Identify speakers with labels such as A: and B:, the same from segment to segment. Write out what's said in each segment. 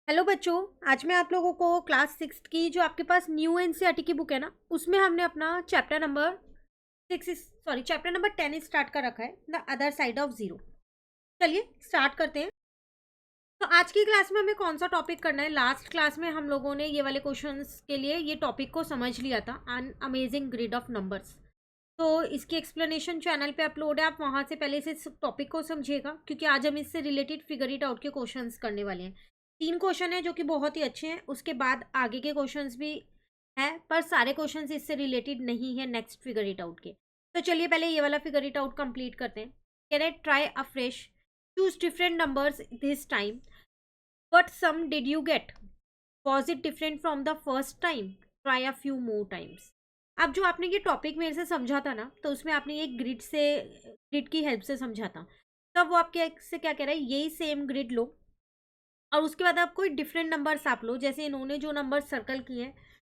A: Hello बच्चों। आज मैं आप लोगों को क्लास सिक्स की जो आपके पास न्यू एनसीईआरटी की बुक है ना, उसमें हमने अपना चैप्टर नंबर 10 स्टार्ट कर रखा है, the other side of zero. चलिए स्टार्ट करते हैं। तो आज की क्लास में हमें कौन सा टॉपिक करना है? लास्ट क्लास में हम लोगों ने ये वाले क्वेश्चंस के लिए ये टॉपिक को समझ लिया था, an amazing grid of numbers. तो इसकी एक्सप्लेनेशन चैनल पे अपलोड है, आप वहाँ से पहले से इस टॉपिक को समझिएगा, क्योंकि आज हम इससे रिलेटेड फिगर इट आउट के क्वेश्चंस करने वाले हैं। 3 क्वेश्चन है जो कि बहुत ही अच्छे हैं, उसके बाद आगे के क्वेश्चंस भी हैं, पर सारे क्वेश्चंस इससे रिलेटेड नहीं है नेक्स्ट फिगर इट आउट के। तो चलिए पहले ये वाला फिगर इट आउट कंप्लीट करते हैं। Can I try a fresh, choose different numbers this time, what sum did you get? Was it different from the first time? Try a few more times. अब जो आपने ये topic मेरे से समझा था ना, तो उसमें आपने एक ग्रिड की हेल्प से समझा था। तब वो आपके से क्या कह रहा है, यही सेम ग्रिड लो और उसके बाद आप कोई डिफरेंट नंबर्स आप लो। जैसे इन्होंने जो नंबर सर्कल किए हैं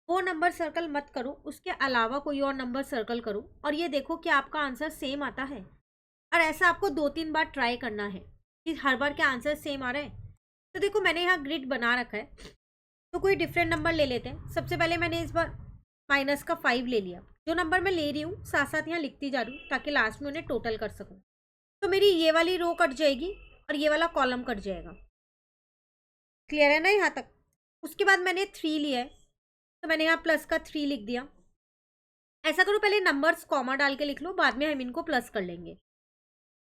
A: वो नंबर सर्कल मत करो, उसके अलावा कोई और नंबर सर्कल करो और ये देखो कि आपका आंसर सेम आता है। और ऐसा आपको 2-3 बार ट्राई करना है कि हर बार क्या आंसर सेम आ रहा है। तो देखो मैंने यहाँ ग्रिड बना रखा है, तो कोई डिफरेंट नंबर ले लेते हैं। सबसे पहले मैंने इस बार -5 ले लिया। जो नंबर मैं ले रही हूँ साथ साथ यहाँ लिखती जा रही हूँ ताकि लास्ट में उन्हें टोटल कर सकूँ। तो मेरी ये वाली रो कट जाएगी और ये वाला कॉलम कट जाएगा। क्लियर है ना यहाँ तक? उसके बाद मैंने 3 लिया है, तो मैंने यहाँ प्लस का 3 लिख दिया। ऐसा करो पहले नंबर्स कॉमा डाल के लिख लो, बाद में हम इनको प्लस कर लेंगे।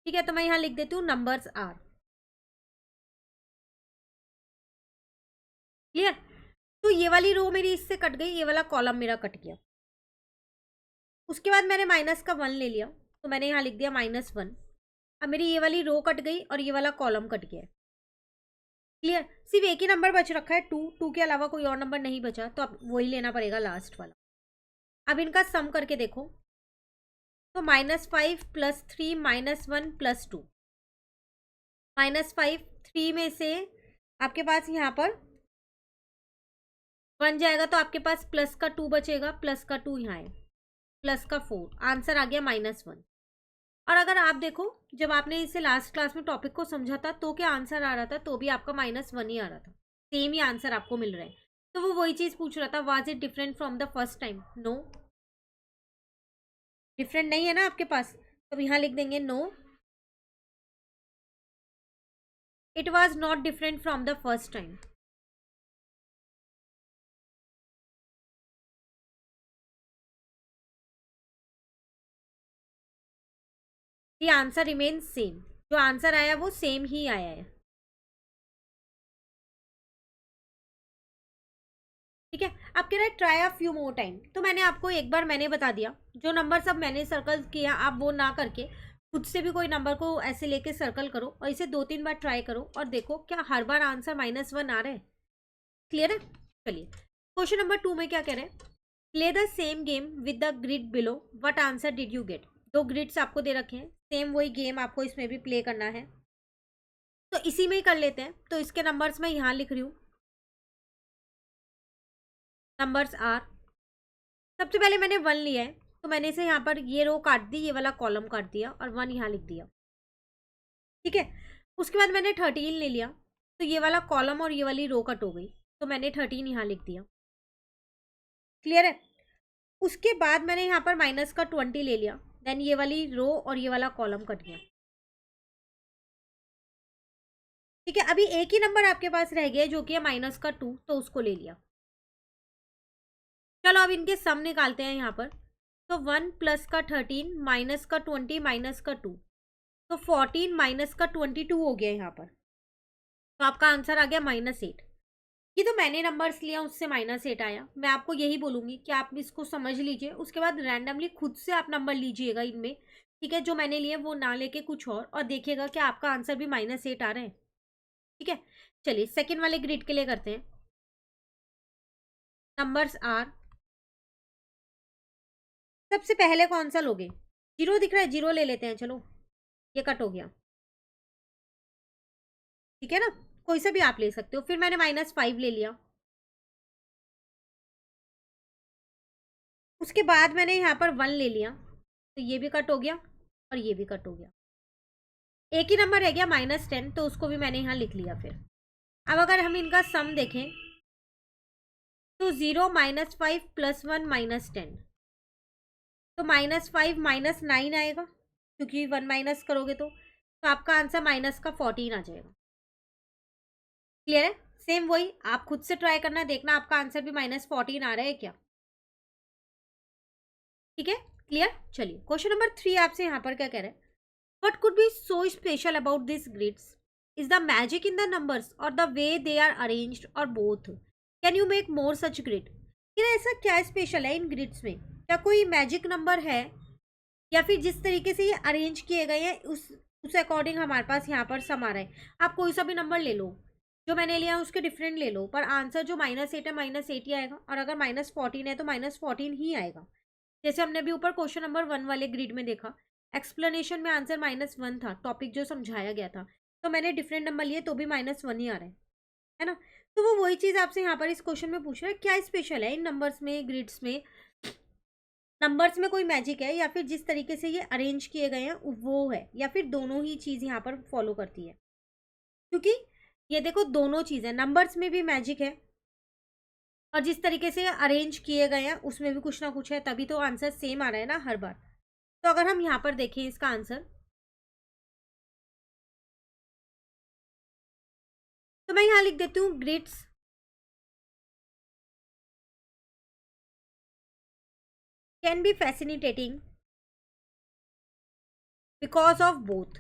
A: ठीक है, तो मैं यहाँ लिख देती हूँ नंबर्स आर। क्लियर? तो ये वाली रो मेरी इससे कट गई, ये वाला कॉलम मेरा कट गया। उसके बाद मैंने -1 ले लिया, तो मैंने यहाँ लिख दिया -1। अब मेरी ये वाली रो कट गई और ये वाला कॉलम कट गया। क्लियर? सिर्फ एक ही नंबर बच रखा है, 2 के अलावा कोई और नंबर नहीं बचा, तो अब वही लेना पड़ेगा लास्ट वाला। अब इनका सम करके देखो, तो -5 + 3 -1 + 2। -5 3 में से आपके पास यहाँ पर 1 जाएगा, तो आपके पास प्लस का 2 बचेगा, प्लस का 2 यहाँ है, प्लस का 4, आंसर आ गया -1। और अगर आप देखो जब आपने इसे लास्ट क्लास में टॉपिक को समझा था तो क्या आंसर आ रहा था, तो भी आपका -1 ही आ रहा था, सेम ही आंसर आपको मिल रहा है। तो वो वही चीज़ पूछ रहा था, was it different from the first time? No, different नहीं है ना आपके पास, तो यहाँ लिख देंगे no, it was not different from the first time. The answer remains same, जो आंसर आया वो सेम ही आया है। ठीक है, अब कह रहा है try a few more time. तो मैंने आपको एक बार मैंने बता दिया, जो नंबर सब मैंने सर्कल किया आप वो ना करके खुद से भी कोई नंबर को ऐसे लेके सर्कल करो और इसे 2-3 बार ट्राई करो और देखो क्या हर बार आंसर -1 आ रहा है। क्लियर है? चलिए क्वेश्चन नंबर 2 में क्या कह रहे हैं, play the same game with the grid below, what answer did you get? 2 grids आपको दे रखे हैं, सेम वही गेम आपको इसमें भी प्ले करना है। तो इसी में ही कर लेते हैं। तो इसके नंबर्स मैं यहाँ लिख रही हूँ, नंबर्स आर। सबसे पहले मैंने 1 लिया है, तो मैंने इसे यहाँ पर ये रो काट दी, ये वाला कॉलम काट दिया और 1 यहाँ लिख दिया। ठीक है, उसके बाद मैंने 13 ले लिया, तो ये वाला कॉलम और ये वाली रो कट हो गई, तो मैंने 13 यहाँ लिख दिया। क्लियर है? उसके बाद मैंने यहाँ पर -20 ले लिया, देन ये वाली रो और ये वाला कॉलम कट गया। ठीक है, अभी एक ही नंबर आपके पास रह गया जो कि है -2, तो उसको ले लिया। चलो अब इनके सम निकालते हैं यहाँ पर। तो 1 + का 13 माइनस का 20 माइनस का 2, तो 14 माइनस का 22 हो गया यहाँ पर। तो आपका आंसर आ गया -8। ये तो मैंने नंबर्स लिया उससे -8 आया। मैं आपको यही बोलूँगी कि आप इसको समझ लीजिए, उसके बाद रैंडमली खुद से आप नंबर लीजिएगा इनमें। ठीक है, जो मैंने लिए वो ना लेके कुछ और देखिएगा कि आपका आंसर भी -8 आ रहा है। ठीक है, चलिए सेकेंड वाले ग्रिड के लिए करते हैं। नंबर्स आर, सबसे पहले कौन सा लोगे? 0 दिख रहा है, 0 ले लेते हैं। चलो ये कट हो गया। ठीक है ना, कोई सा भी आप ले सकते हो। फिर मैंने -5 ले लिया, उसके बाद मैंने यहाँ पर 1 ले लिया, तो ये भी कट हो गया और ये भी कट हो गया। एक ही नंबर रह गया -10, तो उसको भी मैंने यहाँ लिख लिया। फिर अब अगर हम इनका सम देखें तो 0 -5 +1 -10, तो -5 -9 आएगा, क्योंकि 1 माइनस करोगे तो आपका आंसर माइनस का 14 आ जाएगा। क्लियर है? सेम वही आप खुद से ट्राई करना, देखना आपका आंसर भी -14 आ रहा है क्या। ठीक है, क्लियर। चलिए क्वेश्चन नंबर 3 आपसे यहाँ पर क्या कह रहा है, what could be so special about this grids, is the magic in the numbers और the way they are arranged और both, can you make more such grid. ऐसा क्या स्पेशल है इन ग्रिड्स में, क्या कोई मैजिक नंबर है, या फिर जिस तरीके से ये अरेंज किए गए हैं उस अकॉर्डिंग हमारे पास यहाँ पर सम आ रहा है। आप कोई सा भी नंबर ले लो, जो मैंने लिया है उसके डिफरेंट ले लो, पर आंसर जो -8 है -8 ही आएगा, और अगर -14 है तो -14 ही आएगा। जैसे हमने अभी ऊपर क्वेश्चन नंबर 1 वाले ग्रिड में देखा, एक्सप्लेनेशन में आंसर -1 था, टॉपिक जो समझाया गया था, तो मैंने डिफरेंट नंबर लिए तो भी -1 ही आ रहा है ना। तो वो वही चीज़ आपसे यहाँ पर इस क्वेश्चन में पूछ रहा है, क्या स्पेशल है इन नंबर्स में, ग्रिड्स में, नंबर्स में कोई मैजिक है, या फिर जिस तरीके से ये अरेंज किए गए हैं वो है, या फिर दोनों ही चीज़ यहाँ पर फॉलो करती है। क्योंकि ये देखो दोनों चीज़ें, नंबर्स में भी मैजिक है और जिस तरीके से अरेंज किए गए हैं उसमें भी कुछ ना कुछ है, तभी तो आंसर सेम आ रहा है ना हर बार। तो अगर हम यहाँ पर देखें इसका आंसर, तो मैं यहाँ लिख देती हूँ grids can be fascinating because of both,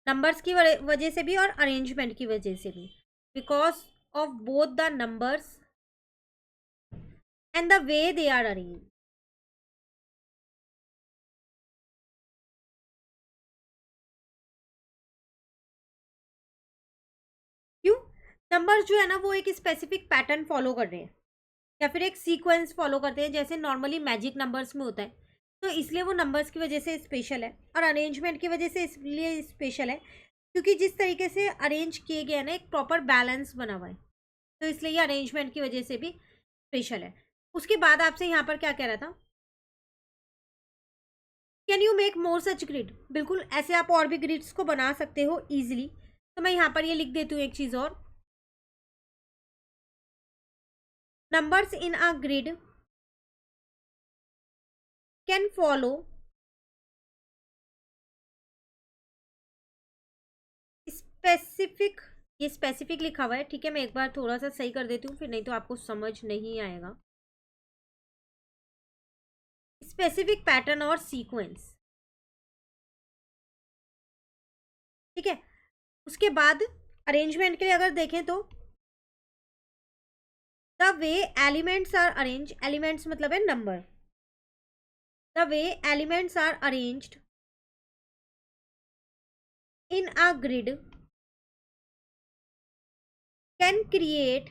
A: numbers की वजह से भी और अरेंजमेंट की वजह से भी, because of both the numbers and the way they are arrange. क्यों, नंबर्स जो है ना वो एक स्पेसिफिक पैटर्न फॉलो कर रहे हैं, या फिर एक सीक्वेंस फॉलो करते हैं, जैसे नॉर्मली मैजिक नंबर्स में होता है, तो इसलिए वो नंबर्स की वजह से स्पेशल है, और अरेंजमेंट की वजह से इसलिए स्पेशल है क्योंकि जिस तरीके से अरेंज किए गए हैं ना एक प्रॉपर बैलेंस बना हुआ है, तो इसलिए ये अरेंजमेंट की वजह से भी स्पेशल है। उसके बाद आपसे यहाँ पर क्या कह रहा था, can you make more such grid, बिल्कुल ऐसे आप और भी ग्रिड्स को बना सकते हो ईजिली। तो मैं यहाँ पर ये लिख देती हूँ एक चीज़ और, numbers in a grid can follow specific, ये स्पेसिफिक लिखा हुआ है, ठीक है, मैं एक बार थोड़ा सा सही कर देती हूँ, फिर नहीं तो आपको समझ नहीं आएगा। स्पेसिफिक पैटर्न और सीक्वेंस, ठीक है। उसके बाद अरेंजमेंट के लिए अगर देखें तो the way elements are arrange, elements मतलब है number, the way elements are arranged in a grid can create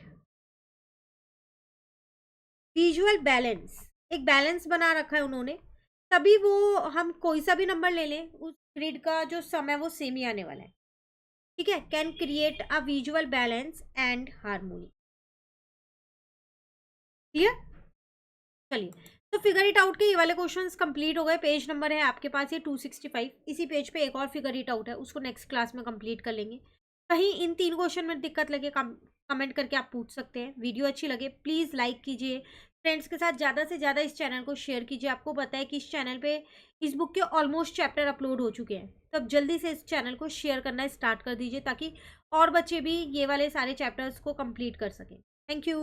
A: visual balance, एक बैलेंस बना रखा है उन्होंने, तभी वो हम कोई सा भी नंबर ले लें उस ग्रिड का जो सम है वो सेम ही आने वाला है, ठीक है। Can create a visual balance and harmony. Clear, चलिए, तो फिगर इट आउट के ये वाले क्वेश्चंस कंप्लीट हो गए। पेज नंबर है आपके पास ये 265, इसी पेज पे एक और फिगर इट आउट है, उसको नेक्स्ट क्लास में कंप्लीट कर लेंगे। कहीं इन 3 क्वेश्चन में दिक्कत लगे कमेंट करके आप पूछ सकते हैं। वीडियो अच्छी लगे प्लीज़ लाइक कीजिए, फ्रेंड्स के साथ ज़्यादा से ज़्यादा इस चैनल को शेयर कीजिए। आपको पता है कि इस चैनल पे इस बुक के ऑलमोस्ट चैप्टर अपलोड हो चुके हैं, तो अब जल्दी से इस चैनल को शेयर करना स्टार्ट कर दीजिए ताकि और बच्चे भी ये वाले सारे चैप्टर्स को कंप्लीट कर सकें। Thank you.